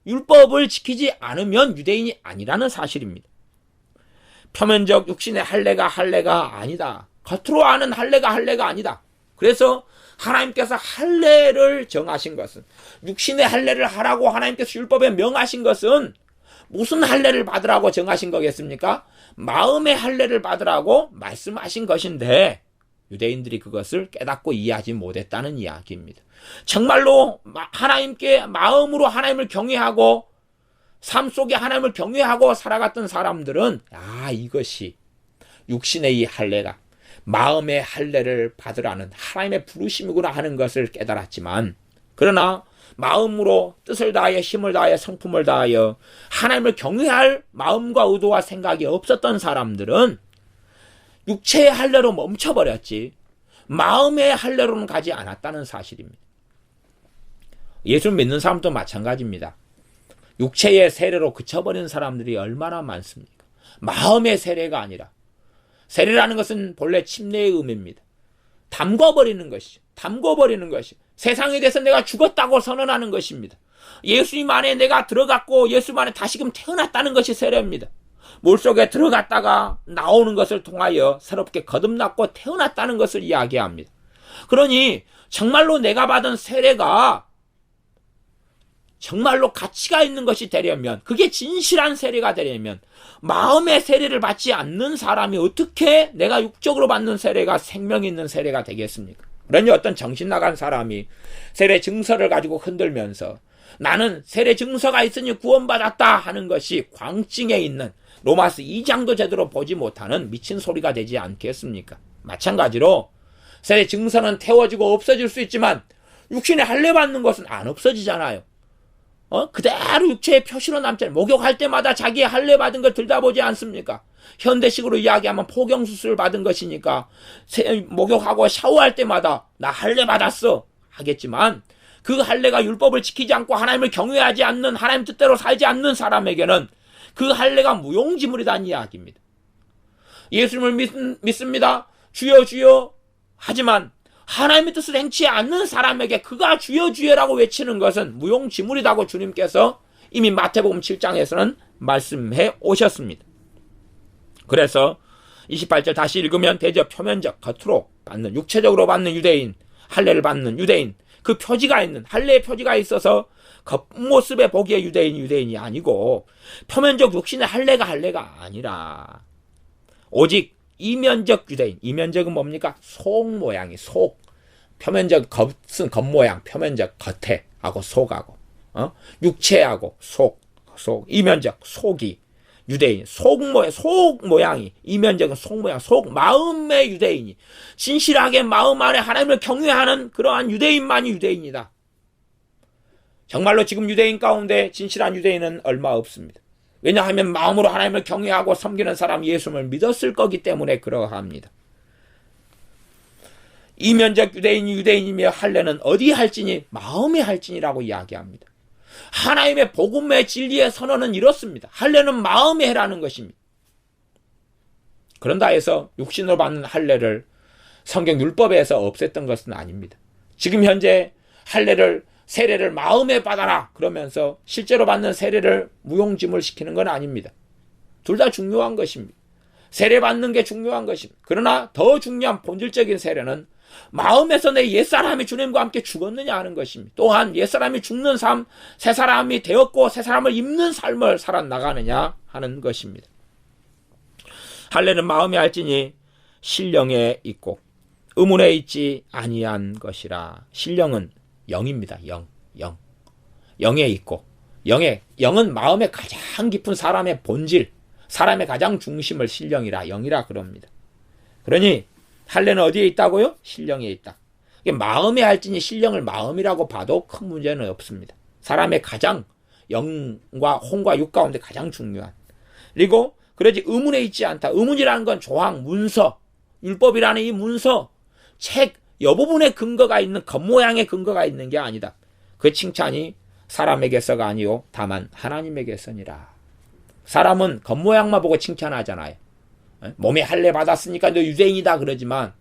율법을 지키지 않으면 유대인이 아니라는 사실입니다. 표면적 육신의 할례가 아니다. 겉으로 아는 할례가 아니다. 그래서 하나님께서 할례를 정하신 것은, 육신의 할례를 하라고 하나님께서 율법에 명하신 것은 무슨 할례를 받으라고 정하신 거겠습니까? 마음의 할례를 받으라고 말씀하신 것인데 유대인들이 그것을 깨닫고 이해하지 못했다는 이야기입니다. 정말로 하나님께 마음으로 하나님을 경외하고 삶 속에 하나님을 경외하고 살아갔던 사람들은 이것이 육신의 이 할례가 마음의 할례를 받으라는 하나님의 부르심이구나 하는 것을 깨달았지만, 그러나 마음으로 뜻을 다하여 힘을 다하여 성품을 다하여 하나님을 경외할 마음과 의도와 생각이 없었던 사람들은 육체의 할례로 멈춰버렸지 마음의 할례로는 가지 않았다는 사실입니다. 예수를 믿는 사람도 마찬가지입니다. 육체의 세례로 그쳐버린 사람들이 얼마나 많습니까? 마음의 세례가 아니라, 세례라는 것은 본래 침례의 의미입니다. 담궈버리는 것이죠. 세상에 대해서 내가 죽었다고 선언하는 것입니다. 예수님 안에 내가 들어갔고 예수님 안에 다시금 태어났다는 것이 세례입니다. 물속에 들어갔다가 나오는 것을 통하여 새롭게 거듭났고 태어났다는 것을 이야기합니다. 그러니 정말로 내가 받은 세례가 정말로 가치가 있는 것이 되려면, 그게 진실한 세례가 되려면 마음의 세례를 받지 않는 사람이 어떻게 내가 육적으로 받는 세례가 생명 있는 세례가 되겠습니까? 그러니 어떤 정신 나간 사람이 세례 증서를 가지고 흔들면서 나는 세례 증서가 있으니 구원받았다 하는 것이 광증에 있는 로마서 2장도 제대로 보지 못하는 미친 소리가 되지 않겠습니까? 마찬가지로 세례 증서는 태워지고 없어질 수 있지만 육신의 할례 받는 것은 안 없어지잖아요. 그대로 육체의 표시로 남잖아요. 목욕할 때마다 자기의 할례 받은 걸 들다보지 않습니까? 현대식으로 이야기하면 포경수술을 받은 것이니까 목욕하고 샤워할 때마다 나 할례 받았어 하겠지만, 그 할례가 율법을 지키지 않고 하나님을 경외하지 않는, 하나님 뜻대로 살지 않는 사람에게는 그 할례가 무용지물이라는 이야기입니다. 예수님을 믿습니다. 주여 주여 하지만 하나님의 뜻을 행치 않는 사람에게 그가 주여 주여라고 외치는 것은 무용지물이라고 주님께서 이미 마태복음 7장에서는 말씀해 오셨습니다. 그래서 28절 다시 읽으면 대저 표면적 겉으로 받는, 육체적으로 받는 유대인, 할례를 받는 유대인, 그 표지가 있는, 할례의 표지가 있어서 겉모습에 보기에 유대인이 아니고 표면적 육신의 할례가 아니라 오직 이면적 유대인, 이면적은 뭡니까? 속 모양이, 표면적 겉은 겉모양, 표면적 겉에 하고 속하고, 육체하고 속, 이면적 속이 유대인, 속 모양이, 이면적은 속 모양, 마음의 유대인이 진실하게 마음 안에 하나님을 경외하는 그러한 유대인만이 유대인이다. 정말로 지금 유대인 가운데 진실한 유대인은 얼마 없습니다. 왜냐하면 마음으로 하나님을 경외하고 섬기는 사람 예수님을 믿었을 거기 때문에 그러합니다. 이면적 유대인이 유대인이며 할례는 어디 할지니 마음의 할지니라고 이야기합니다. 하나님의 복음의 진리의 선언은 이렇습니다. 할례는 마음에 해라는 것입니다. 그런다 해서 육신으로 받는 할례를 성경 율법에서 없앴던 것은 아닙니다. 지금 현재 할례를, 세례를 마음에 받아라 그러면서 실제로 받는 세례를 무용지물 시키는 건 아닙니다. 둘 다 중요한 것입니다. 세례 받는 게 중요한 것입니다. 그러나 더 중요한 본질적인 세례는 마음에서 내 옛사람이 주님과 함께 죽었느냐 하는 것입니다. 또한 옛사람이 죽는 삶, 새 사람이 되었고 새 사람을 입는 삶을 살아나가느냐 하는 것입니다. 할례는 마음에 할지니 신령에 있고 의문에 있지 아니한 것이라. 신령은 영입니다. 영에 있고, 영은 마음의 가장 깊은 사람의 본질, 사람의 가장 중심을 영이라 그럽니다. 그러니 할례는 어디에 있다고요? 신령에 있다. 마음에 할지니 신령을 마음이라고 봐도 큰 문제는 없습니다. 사람의 가장 영과 혼과 육 가운데 가장 중요한. 그리고 그러지 의문에 있지 않다. 의문이라는 건 조항, 문서, 율법이라는 이 문서, 책, 여부분의 근거가 있는, 겉모양의 근거가 있는 게 아니다. 그 칭찬이 사람에게서가 아니요 다만 하나님에게서니라. 사람은 겉모양만 보고 칭찬하잖아요. 몸에 할례 받았으니까 너 유대인이다 그러지만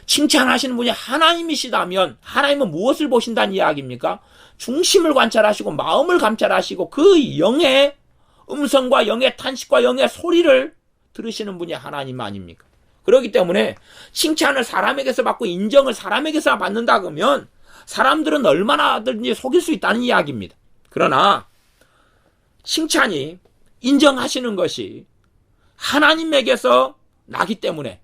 칭찬하시는 분이 하나님이시다면 하나님은 무엇을 보신다는 이야기입니까? 중심을 관찰하시고 마음을 감찰하시고 그 영의 음성과 영의 탄식과 영의 소리를 들으시는 분이 하나님 아닙니까? 그렇기 때문에 칭찬을 사람에게서 받고 인정을 사람에게서 받는다 그러면 사람들은 얼마나든지 속일 수 있다는 이야기입니다. 그러나 칭찬이 인정하시는 것이 하나님에게서 나기 때문에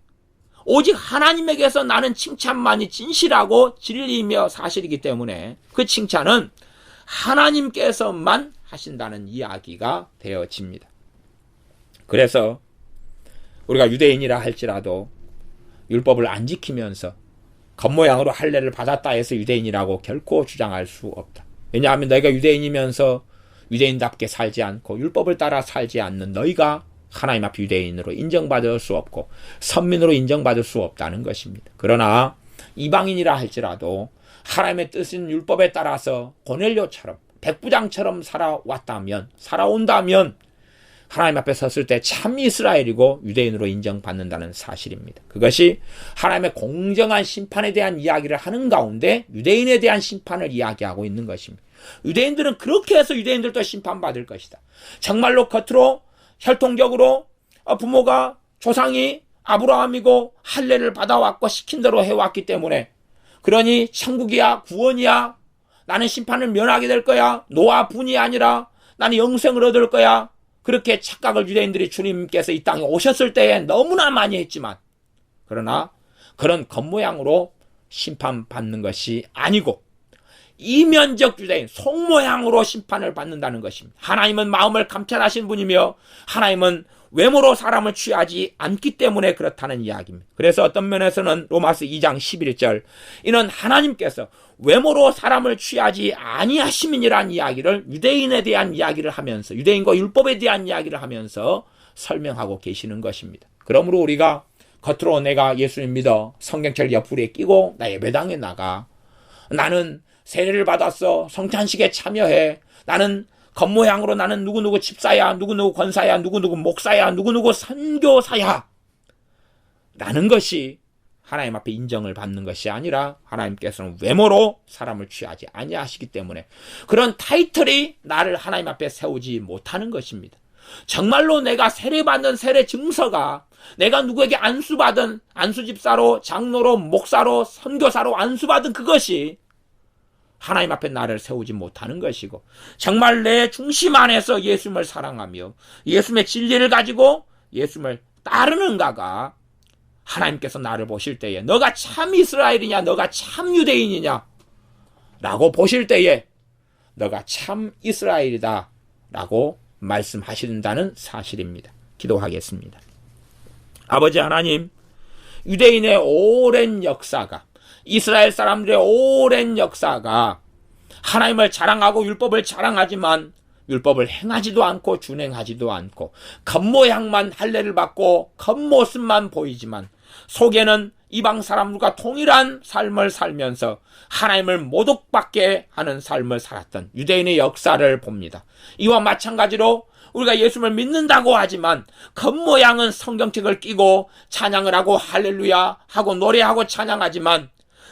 오직 하나님에게서 나는 칭찬만이 진실하고 진리이며 사실이기 때문에 그 칭찬은 하나님께서만 하신다는 이야기가 되어집니다. 그래서 우리가 유대인이라 할지라도 율법을 안 지키면서 겉모양으로 할례를 받았다 해서 유대인이라고 결코 주장할 수 없다. 왜냐하면 너희가 유대인이면서 유대인답게 살지 않고 율법을 따라 살지 않는 너희가 하나님 앞 유대인으로 인정받을 수 없고 선민으로 인정받을 수 없다는 것입니다. 그러나 이방인이라 할지라도 하나님의 뜻인 율법에 따라서 고넬료처럼 백부장처럼 살아온다면 하나님 앞에 섰을 때 참 이스라엘이고 유대인으로 인정받는다는 사실입니다. 그것이 하나님의 공정한 심판에 대한 이야기를 하는 가운데 유대인에 대한 심판을 이야기하고 있는 것입니다. 유대인들은 그렇게 해서 유대인들도 심판받을 것이다. 정말로 겉으로 혈통적으로 부모가 조상이 아브라함이고 할례를 받아왔고 시킨 대로 해왔기 때문에 그러니 천국이야 구원이야 나는 심판을 면하게 될 거야 노아 분이 아니라 나는 영생을 얻을 거야 그렇게 착각을 유대인들이 주님께서 이 땅에 오셨을 때에 너무나 많이 했지만 그러나 그런 겉모양으로 심판받는 것이 아니고 이면적 유대인 속모양으로 심판을 받는다는 것입니다. 하나님은 마음을 감찰하신 분이며 하나님은 외모로 사람을 취하지 않기 때문에 그렇다는 이야기입니다. 그래서 어떤 면에서는 로마서 2장 11절 이는 하나님께서 외모로 사람을 취하지 아니하심이니라는 이야기를 유대인에 대한 이야기를 하면서 유대인과 율법에 대한 이야기를 하면서 설명하고 계시는 것입니다. 그러므로 우리가 겉으로 내가 예수님 믿어 성경책 옆구리에 끼고 나 예배당에 나가 나는 세례를 받았어 성찬식에 참여해 나는 겉모양으로 나는 누구누구 집사야 누구누구 권사야 누구누구 목사야 누구누구 선교사야 라는 것이 하나님 앞에 인정을 받는 것이 아니라 하나님께서는 외모로 사람을 취하지 아니하시기 때문에 그런 타이틀이 나를 하나님 앞에 세우지 못하는 것입니다. 정말로 내가 세례받는 세례 증서가 내가 누구에게 안수받은 안수집사로 장로로 목사로 선교사로 안수받은 그것이 하나님 앞에 나를 세우지 못하는 것이고 정말 내 중심 안에서 예수님을 사랑하며 예수님의 진리를 가지고 예수님을 따르는가가 하나님께서 나를 보실 때에 너가 참 이스라엘이냐 너가 참 유대인이냐 라고 보실 때에 너가 참 이스라엘이다 라고 말씀하신다는 사실입니다. 기도하겠습니다. 아버지 하나님 유대인의 오랜 역사가 이스라엘 사람들의 오랜 역사가 하나님을 자랑하고 율법을 자랑하지만 율법을 행하지도 않고 준행하지도 않고 겉모양만 할례를 받고 겉모습만 보이지만 속에는 이방 사람들과 동일한 삶을 살면서 하나님을 모독받게 하는 삶을 살았던 유대인의 역사를 봅니다. 이와 마찬가지로 우리가 예수님을 믿는다고 하지만 겉모양은 성경책을 끼고 찬양을 하고 할렐루야 하고 노래하고 찬양하지만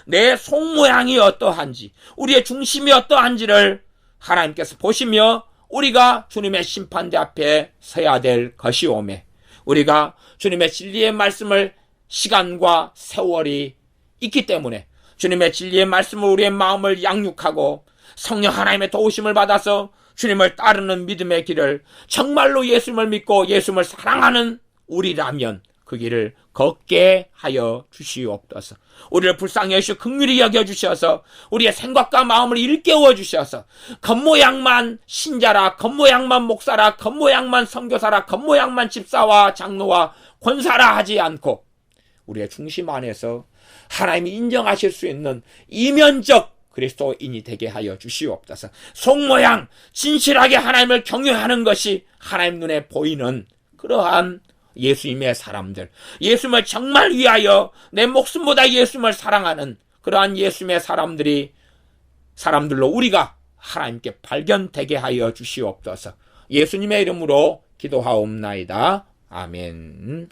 내 속모양이 어떠한지 우리의 중심이 어떠한지를 하나님께서 보시며 우리가 주님의 심판대 앞에 서야 될 것이오매 우리가 주님의 진리의 말씀을 시간과 세월이 있기 때문에 주님의 진리의 말씀을 우리의 마음을 양육하고 성령 하나님의 도우심을 받아서 주님을 따르는 믿음의 길을 정말로 예수님을 믿고 예수님을 사랑하는 우리라면 그 길을 걷게 하여 주시옵소서. 우리를 불쌍히 여기시고 긍휼히 여겨주셔서 우리의 생각과 마음을 일깨워 주셔서 겉모양만 신자라 겉모양만 목사라 겉모양만 선교사라 겉모양만 집사와 장로와 권사라 하지 않고 우리의 중심 안에서 하나님이 인정하실 수 있는 이면적 그리스도인이 되게 하여 주시옵소서. 속모양 진실하게 하나님을 경외하는 것이 하나님 눈에 보이는 그러한 예수님의 사람들, 예수님을 정말 위하여 내 목숨보다 예수님을 사랑하는 그러한 예수님의 사람들로 우리가 하나님께 발견되게 하여 주시옵소서. 예수님의 이름으로 기도하옵나이다. 아멘.